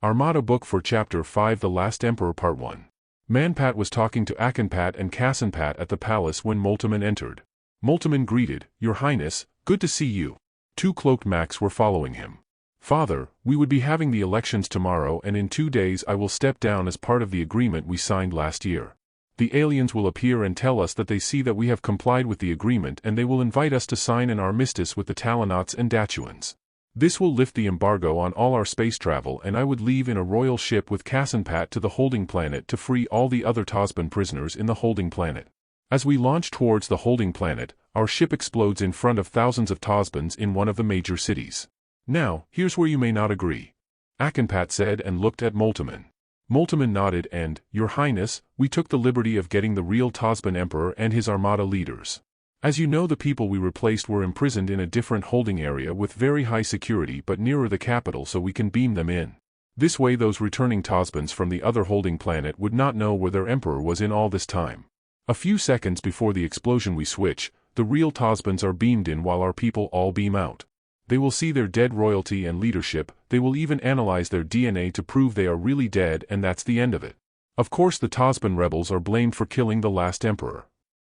Armada Book for Chapter 5 The Last Emperor Part 1. Manpat was talking to Akenpat and Kassenpat at the palace when Moltemann entered. Moltemann greeted, "Your Highness, good to see you." Two cloaked Macs were following him. "Father, we would be having the elections tomorrow, and in 2 days I will step down as part of the agreement we signed last year. The aliens will appear and tell us that they see that we have complied with the agreement, and they will invite us to sign an armistice with the Talonauts and Datuans. This will lift the embargo on all our space travel, and I would leave in a royal ship with Kassenpat to the holding planet to free all the other Tosban prisoners in the holding planet. As we launch towards the holding planet, our ship explodes in front of thousands of Tosbans in one of the major cities. Now, here's where you may not agree," Akenpat said and looked at Moltemann. Moltemann nodded and, "Your Highness, we took the liberty of getting the real Tosban Emperor and his Armada leaders. As you know, the people we replaced were imprisoned in a different holding area with very high security but nearer the capital, so we can beam them in. This way those returning Tosbans from the other holding planet would not know where their emperor was in all this time. A few seconds before the explosion we switch, the real Tosbans are beamed in while our people all beam out. They will see their dead royalty and leadership, they will even analyze their DNA to prove they are really dead, and that's the end of it. Of course the Tosban rebels are blamed for killing the last emperor.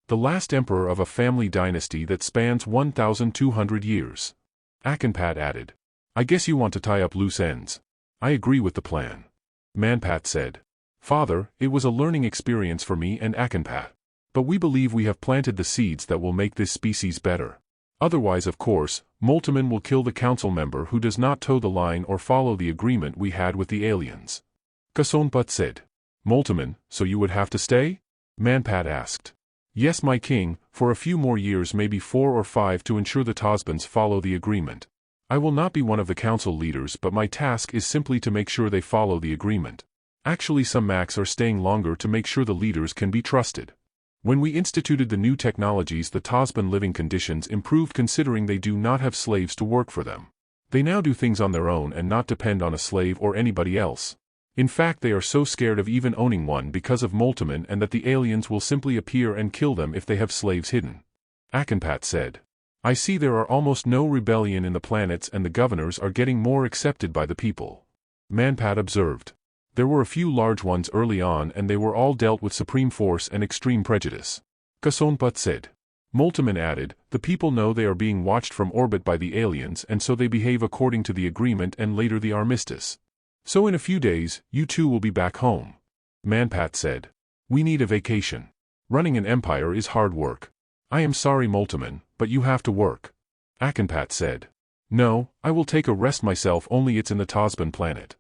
The last emperor of a family dynasty that spans 1,200 years. Akenpat added. "I guess you want to tie up loose ends." "I agree with the plan," Manpat said. "Father, it was a learning experience for me and Akenpat. But we believe we have planted the seeds that will make this species better. Otherwise, of course, Moltemann will kill the council member who does not toe the line or follow the agreement we had with the aliens." Kassenpat said. "Moltemann, so you would have to stay?" Manpat asked. "Yes, my king, for a few more years, maybe 4 or 5, to ensure the Tosbans follow the agreement. I will not be one of the council leaders, but my task is simply to make sure they follow the agreement. Actually, some Macs are staying longer to make sure the leaders can be trusted. When we instituted the new technologies, the Tosban living conditions improved considering they do not have slaves to work for them. They now do things on their own and not depend on a slave or anybody else. In fact, they are so scared of even owning one because of Moltemann and that the aliens will simply appear and kill them if they have slaves hidden." Akenpat said. "I see there are almost no rebellion in the planets and the governors are getting more accepted by the people," Manpat observed. "There were a few large ones early on and they were all dealt with supreme force and extreme prejudice," Kassenpat said. Moltemann added, "The people know they are being watched from orbit by the aliens, and so they behave according to the agreement and later the armistice. So in a few days, you two will be back home," Manpat said. "We need a vacation. Running an empire is hard work." "I am sorry, Moltemann, but you have to work," Akenpat said. "No, I will take a rest myself, only it's in the Tosban planet,"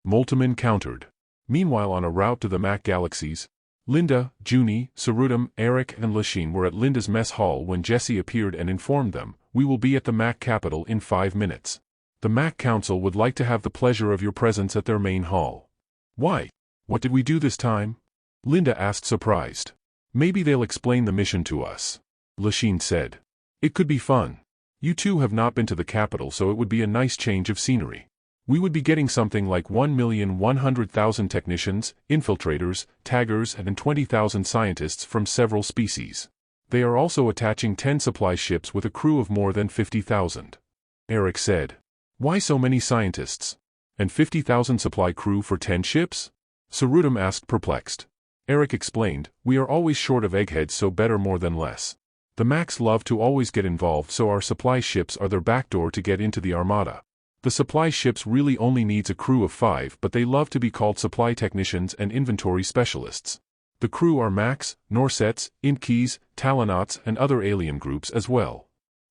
Moltemann countered. Meanwhile, on a route to the Mac galaxies, Linda, Junie, Sarudam, Eric and Lachine were at Linda's mess hall when Jesse appeared and informed them, "We will be at the Mac capital in 5 minutes. The Mac Council would like to have the pleasure of your presence at their main hall." "Why? What did we do this time?" Linda asked, surprised. "Maybe they'll explain the mission to us," Lachine said. "It could be fun. You two have not been to the capital, so it would be a nice change of scenery. We would be getting something like 1,100,000 technicians, infiltrators, taggers and 20,000 scientists from several species. They are also attaching 10 supply ships with a crew of more than 50,000. Eric said. "Why so many scientists? And 50,000 supply crew for 10 ships? Sarudam asked, perplexed. Eric explained, "We are always short of eggheads, so better more than less. The Macs love to always get involved, so our supply ships are their backdoor to get into the Armada. The supply ships really only needs a crew of 5, but they love to be called supply technicians and inventory specialists. The crew are Macs, Norsets, Intkis, Talonauts and other alien groups as well."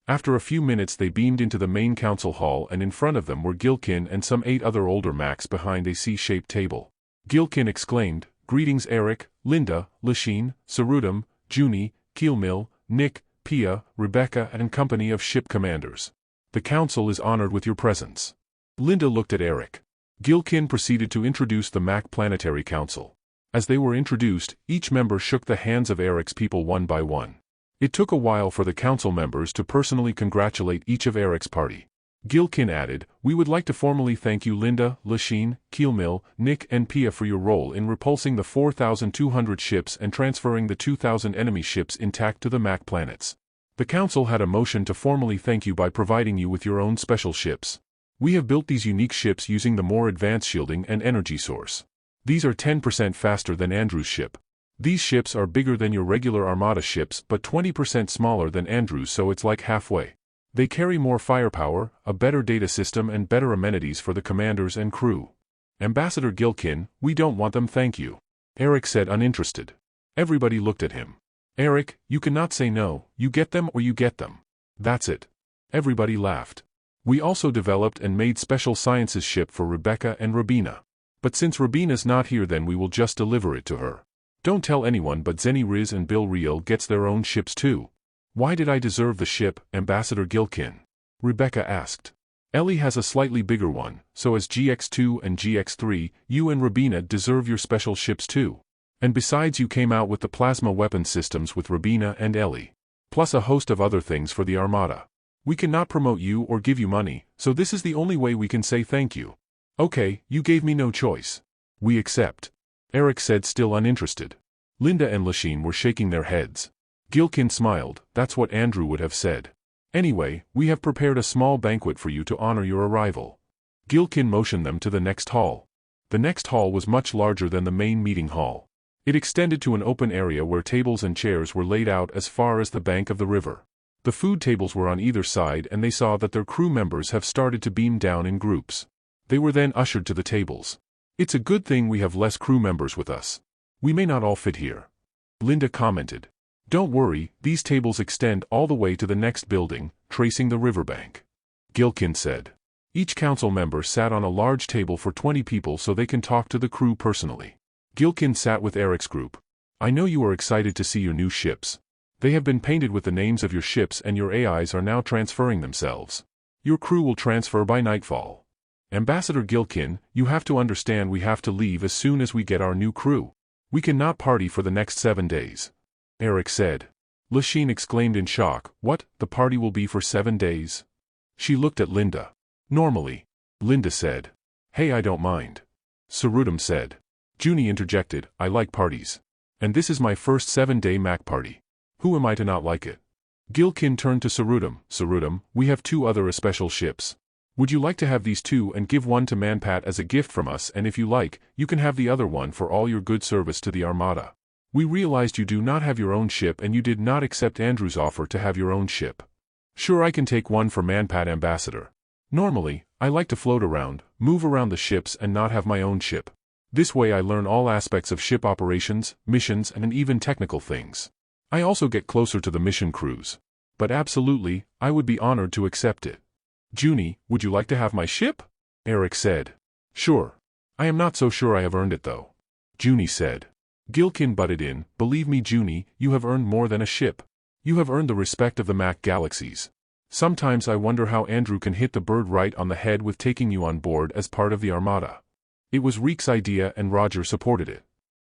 After a few minutes they beamed into the main council hall, and in front of them were Gilkin and some 8 other older Macs behind a C-shaped table. Gilkin exclaimed, "Greetings Eric, Linda, Lachine, Sarudam, Junie, Kielmil, Nick, Pia, Rebecca and company of ship commanders. The council is honored with your presence." Linda looked at Eric. Gilkin proceeded to introduce the Mac Planetary Council. As they were introduced, each member shook the hands of Eric's people one by one. It took a while for the council members to personally congratulate each of Eric's party. Gilkin added, "We would like to formally thank you Linda, Lachine, Kielmil, Nick and Pia for your role in repulsing the 4,200 ships and transferring the 2,000 enemy ships intact to the Mac planets. The council had a motion to formally thank you by providing you with your own special ships. We have built these unique ships using the more advanced shielding and energy source. These are 10% faster than Andrew's ship. These ships are bigger than your regular Armada ships but 20% smaller than Andrew's, so it's like halfway. They carry more firepower, a better data system and better amenities for the commanders and crew. Ambassador Gilkin, we don't want them, thank you. Eric said, uninterested. Everybody looked at him. Eric, you cannot say no, you get them or you get them. That's it. Everybody laughed. We also developed and made special sciences ship for Rebecca and Rabina. But since Rabina's not here, then we will just deliver it to her. Don't tell anyone, but Zenny Riz and Bill Reel gets their own ships too. Why did I deserve the ship, Ambassador Gilkin? Rebecca asked. Ellie has a slightly bigger one, so as GX2 and GX3, you and Rabina deserve your special ships too. And besides, you came out with the plasma weapon systems with Rabina and Ellie. Plus a host of other things for the Armada. We cannot promote you or give you money, so this is the only way we can say thank you. Okay, you gave me no choice. We accept. Eric said, still uninterested. Linda and Lachine were shaking their heads. Gilkin smiled, that's what Andrew would have said. Anyway, we have prepared a small banquet for you to honor your arrival. Gilkin motioned them to the next hall. The next hall was much larger than the main meeting hall. It extended to an open area where tables and chairs were laid out as far as the bank of the river. The food tables were on either side, and they saw that their crew members have started to beam down in groups. They were then ushered to the tables. It's a good thing we have less crew members with us. We may not all fit here. Linda commented. Don't worry, these tables extend all the way to the next building, tracing the riverbank. Gilkin said. Each council member sat on a large table for 20 people so they can talk to the crew personally. Gilkin sat with Eric's group. I know you are excited to see your new ships. They have been painted with the names of your ships and your AIs are now transferring themselves. Your crew will transfer by nightfall. Ambassador Gilkin, you have to understand we have to leave as soon as we get our new crew. We cannot party for the next 7 days. Eric said. Lachine exclaimed in shock, what, the party will be for 7 days? She looked at Linda. Normally. Linda said. Hey, I don't mind. Sarudam said. Junie interjected, I like parties. And this is my first 7-day Mac party. Who am I to not like it? Gilkin turned to Sarudam. Sarudam, we have 2 other special ships. Would you like to have these 2 and give one to Manpat as a gift from us, and if you like, you can have the other one for all your good service to the Armada. We realized you do not have your own ship and you did not accept Andrew's offer to have your own ship. Sure, I can take one for Manpat, Ambassador. Normally, I like to float around, move around the ships and not have my own ship. This way I learn all aspects of ship operations, missions and even technical things. I also get closer to the mission crews. But absolutely, I would be honored to accept it. Junie, would you like to have my ship? Eric said. Sure. I am not so sure I have earned it though. Junie said. Gilkin butted in, believe me Junie, you have earned more than a ship. You have earned the respect of the Mac galaxies. Sometimes I wonder how Andrew can hit the bird right on the head with taking you on board as part of the Armada. It was Reek's idea and Roger supported it.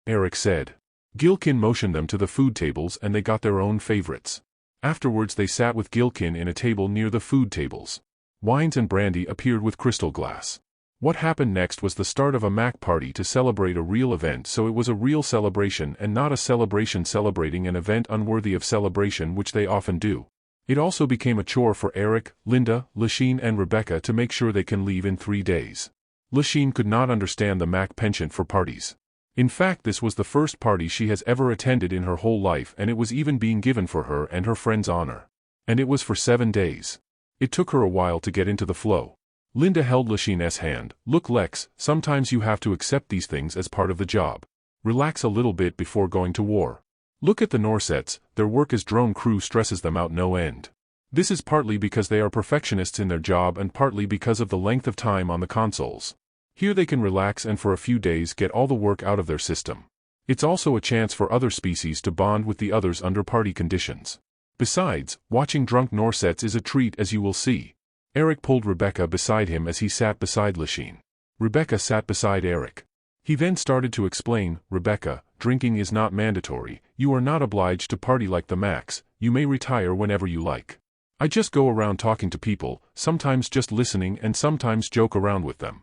Eric said. Gilkin motioned them to the food tables and they got their own favorites. Afterwards they sat with Gilkin in a table near the food tables. Wines and brandy appeared with crystal glass. What happened next was the start of a Mac party to celebrate a real event, so it was a real celebration and not a celebration celebrating an event unworthy of celebration, which they often do. It also became a chore for Eric, Linda, Lachine and Rebecca to make sure they can leave in 3 days. Lachine could not understand the Mac penchant for parties. In fact, this was the first party she has ever attended in her whole life, and it was even being given for her and her friends' honor. And it was for 7 days. It took her a while to get into the flow. Linda held Lachine's hand. Look Lex, sometimes you have to accept these things as part of the job. Relax a little bit before going to war. Look at the Norsets, their work as drone crew stresses them out no end. This is partly because they are perfectionists in their job and partly because of the length of time on the consoles. Here they can relax and for a few days get all the work out of their system. It's also a chance for other species to bond with the others under party conditions. Besides, watching drunk Norsets is a treat, as you will see. Eric pulled Rebecca beside him as he sat beside Lachine. Rebecca sat beside Eric. He then started to explain, Rebecca, drinking is not mandatory, you are not obliged to party like the Max, you may retire whenever you like. I just go around talking to people, sometimes just listening and sometimes joke around with them.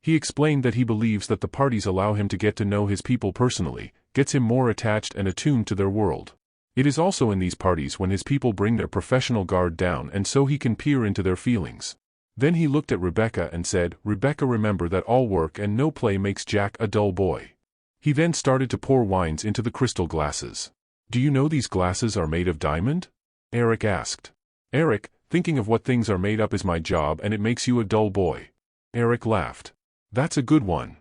He explained that he believes that the parties allow him to get to know his people personally, gets him more attached and attuned to their world. It is also in these parties when his people bring their professional guard down and so he can peer into their feelings. Then he looked at Rebecca and said, "Rebecca, remember that all work and no play makes Jack a dull boy." He then started to pour wines into the crystal glasses. "Do you know these glasses are made of diamond?" Eric asked. "Eric, thinking of what things are made up is my job and it makes you a dull boy." Eric laughed. "That's a good one.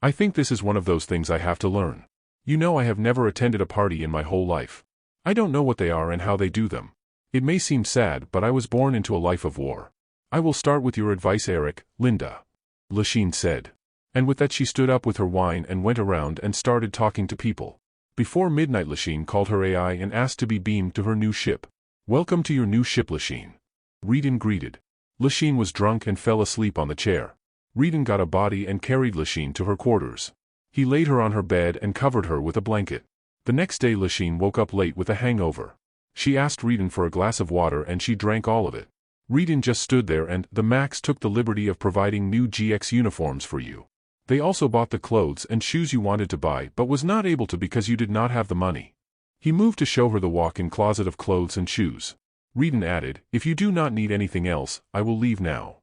I think this is one of those things I have to learn. You know, I have never attended a party in my whole life. I don't know what they are and how they do them. It may seem sad, but I was born into a life of war. I will start with your advice, Eric, Linda," Lachine said. And with that she stood up with her wine and went around and started talking to people. Before midnight Lachine called her AI and asked to be beamed to her new ship. "Welcome to your new ship, Lachine," Reedon greeted. Lachine was drunk and fell asleep on the chair. Reedon got a body and carried Lachine to her quarters. He laid her on her bed and covered her with a blanket. The next day Lachine woke up late with a hangover. She asked Reedon for a glass of water and she drank all of it. Reedon just stood there and the Max took the liberty of providing new GX uniforms for you. They also bought the clothes and shoes you wanted to buy but was not able to because you did not have the money. He moved to show her the walk-in closet of clothes and shoes. Reedon added, "If you do not need anything else, I will leave now."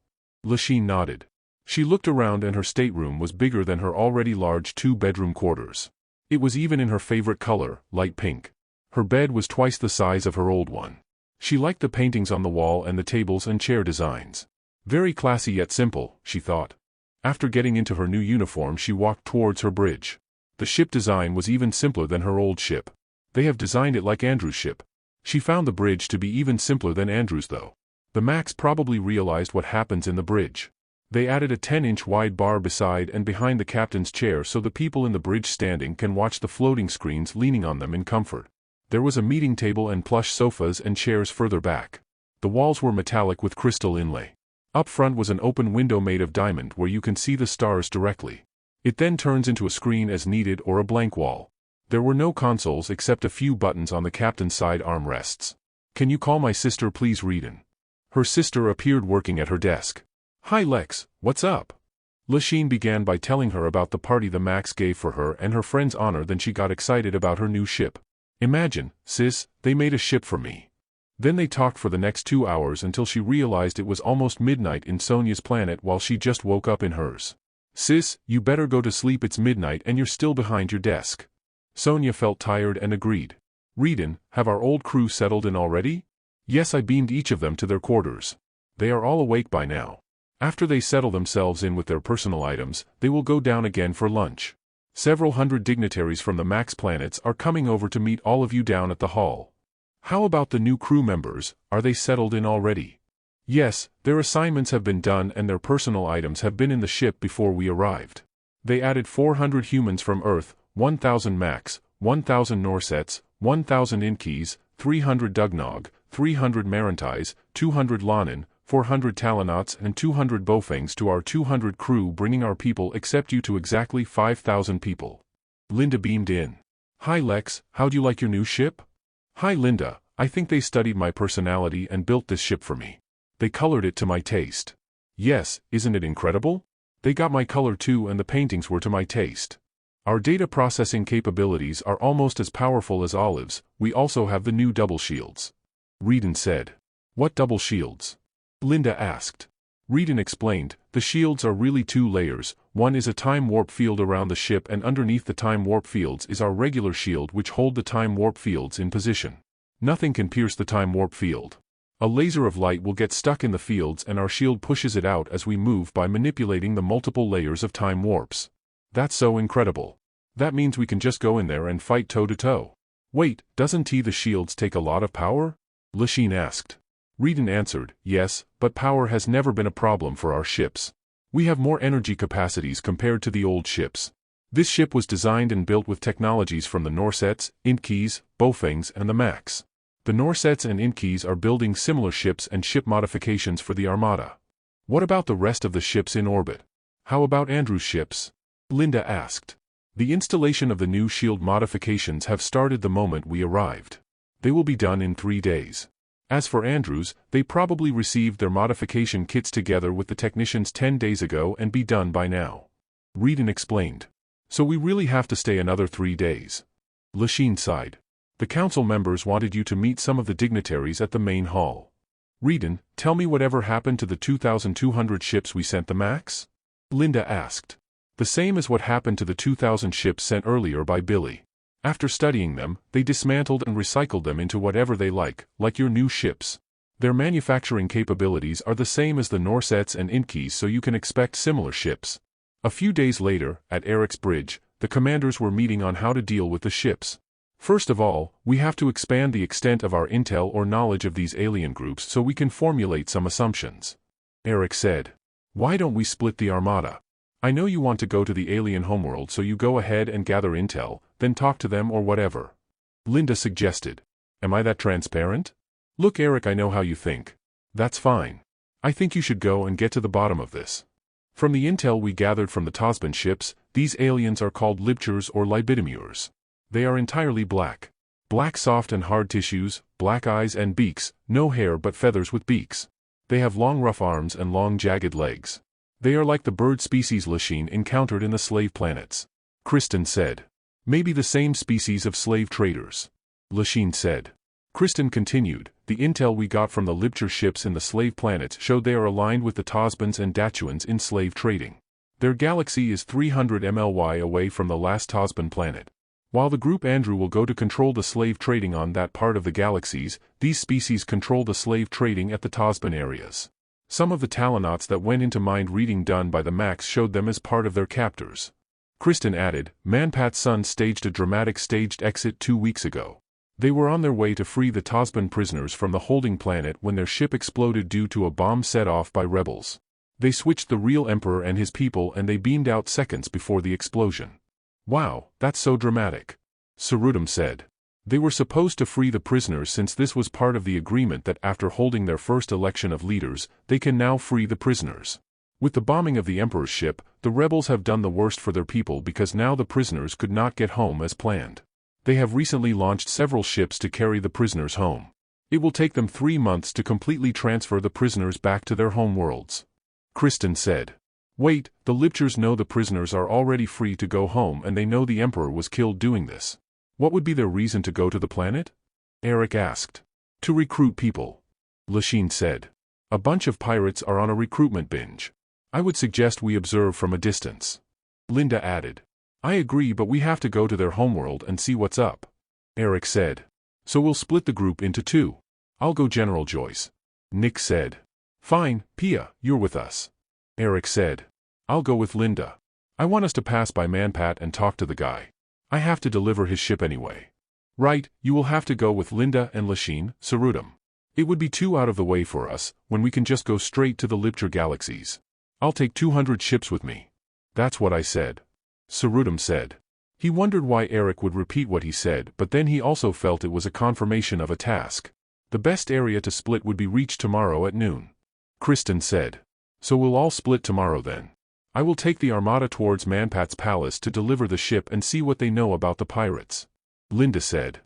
Lachine nodded. She looked around and her stateroom was bigger than her already large 2-bedroom quarters. It was even in her favorite color, light pink. Her bed was twice the size of her old one. She liked the paintings on the wall and the tables and chair designs. Very classy yet simple, she thought. After getting into her new uniform she walked towards her bridge. The ship design was even simpler than her old ship. They have designed it like Andrew's ship. She found the bridge to be even simpler than Andrew's though. The Max probably realized what happens in the bridge. They added a 10-inch wide bar beside and behind the captain's chair so the people in the bridge standing can watch the floating screens leaning on them in comfort. There was a meeting table and plush sofas and chairs further back. The walls were metallic with crystal inlay. Up front was an open window made of diamond where you can see the stars directly. It then turns into a screen as needed or a blank wall. There were no consoles except a few buttons on the captain's side armrests. "Can you call my sister please, Reedon?" Her sister appeared working at her desk. "Hi Lex, what's up?" Lachine began by telling her about the party the Max gave for her and her friend's honor. Then she got excited about her new ship. "Imagine, sis, they made a ship for me." Then they talked for the next 2 hours until she realized it was almost midnight in Sonia's planet while she just woke up in hers. "Sis, you better go to sleep, it's midnight and you're still behind your desk." Sonia felt tired and agreed. "Reedon, have our old crew settled in already?" "Yes, I beamed each of them to their quarters. They are all awake by now. After they settle themselves in with their personal items, they will go down again for lunch. Several hundred dignitaries from the Max planets are coming over to meet all of you down at the hall." "How about the new crew members, are they settled in already?" "Yes, their assignments have been done and their personal items have been in the ship before we arrived. They added 400 humans from Earth, 1,000 Max, 1,000 Norsets, 1,000 Inkeys, 300 Dugnog, 300 Marantais, 200 Lanin, 400 Talonauts and 200 Bofengs to our 200 crew, bringing our people except you to exactly 5,000 people." Linda beamed in. "Hi Lex, how'd you like your new ship?" "Hi Linda, I think they studied my personality and built this ship for me. They colored it to my taste." "Yes, isn't it incredible? They got my color too and the paintings were to my taste. Our data processing capabilities are almost as powerful as Olive's. We also have the new double shields," Reedon said. "What double shields?" Linda asked. Reedon explained, "The shields are really 2 layers, one is a time warp field around the ship and underneath the time warp fields is our regular shield which hold the time warp fields in position. Nothing can pierce the time warp field. A laser of light will get stuck in the fields and our shield pushes it out as we move by manipulating the multiple layers of time warps. That's so incredible. That means we can just go in there and fight toe-to-toe." "Wait, doesn't the shields take a lot of power?" Lachine asked. Reedon answered, "Yes, but power has never been a problem for our ships. We have more energy capacities compared to the old ships. This ship was designed and built with technologies from the Norsets, Inkeys, Bofengs and the Max. The Norsets and Inkeys are building similar ships and ship modifications for the Armada." "What about the rest of the ships in orbit? How about Andrew's ships?" Linda asked. "The installation of the new shield modifications have started the moment we arrived. They will be done in 3 days. As for Andrews, they probably received their modification kits together with the technicians 10 days ago and be done by now," Reedon explained. "So we really have to stay another 3 days." Lachine sighed. "The council members wanted you to meet some of the dignitaries at the main hall." Reedon, tell me whatever happened to the 2,200 ships we sent the Max? Linda asked. The same as what happened to the 2,000 ships sent earlier by Billy. After studying them, they dismantled and recycled them into whatever they like your new ships. Their manufacturing capabilities are the same as the Norsets and Inkeys, so you can expect similar ships. A few days later, at Eric's bridge, the commanders were meeting on how to deal with the ships. First of all, we have to expand the extent of our intel or knowledge of these alien groups so we can formulate some assumptions. Eric said. Why don't we split the Armada? I know you want to go to the alien homeworld, so you go ahead and gather intel, then talk to them or whatever. Linda suggested. Am I that transparent? Look, Eric, I know how you think. That's fine. I think you should go and get to the bottom of this. From the intel we gathered from the Tosban ships, these aliens are called Libchers or Libidimurs. They are entirely black. Black soft and hard tissues, black eyes and beaks, no hair but feathers with beaks. They have long rough arms and long jagged legs. They are like the bird species Lachine encountered in the slave planets. Kristen said. Maybe the same species of slave traders. Lachine said. Kristen continued, the intel we got from the Libcher ships in the slave planets showed they are aligned with the Tosbans and Datuans in slave trading. Their galaxy is 300 MLY away from the last Tosban planet. While the group Andrew will go to control the slave trading on that part of the galaxies, these species control the slave trading at the Tosban areas. Some of the Talonauts that went into mind reading done by the Max showed them as part of their captors. Kristen added, Manpat's son staged a dramatic staged exit 2 weeks ago. They were on their way to free the Tosban prisoners from the holding planet when their ship exploded due to a bomb set off by rebels. They switched the real Emperor and his people and they beamed out seconds before the explosion. Wow, that's so dramatic. Sarudam said. They were supposed to free the prisoners since this was part of the agreement that after holding their first election of leaders, they can now free the prisoners. With the bombing of the Emperor's ship, the rebels have done the worst for their people because now the prisoners could not get home as planned. They have recently launched several ships to carry the prisoners home. It will take them 3 months to completely transfer the prisoners back to their home worlds. Kristen said. Wait, the Libchers know the prisoners are already free to go home and they know the Emperor was killed doing this. What would be their reason to go to the planet? Eric asked. To recruit people. Lachine said. A bunch of pirates are on a recruitment binge. I would suggest we observe from a distance. Linda added. I agree, but we have to go to their homeworld and see what's up. Eric said. So we'll split the group into 2. I'll go General Joyce. Nick said. Fine, Pia, you're with us. Eric said. I'll go with Linda. I want us to pass by Manpat and talk to the guy. I have to deliver his ship anyway. Right, you will have to go with Linda and Lachine, Sarudam. It would be too out of the way for us, when we can just go straight to the Libcher galaxies. I'll take 200 ships with me. That's what I said. Sarudam said. He wondered why Eric would repeat what he said, but then he also felt it was a confirmation of a task. The best area to split would be reached tomorrow at noon. Kristen said. So we'll all split tomorrow then. I will take the Armada towards Manpat's palace to deliver the ship and see what they know about the pirates. Linda said.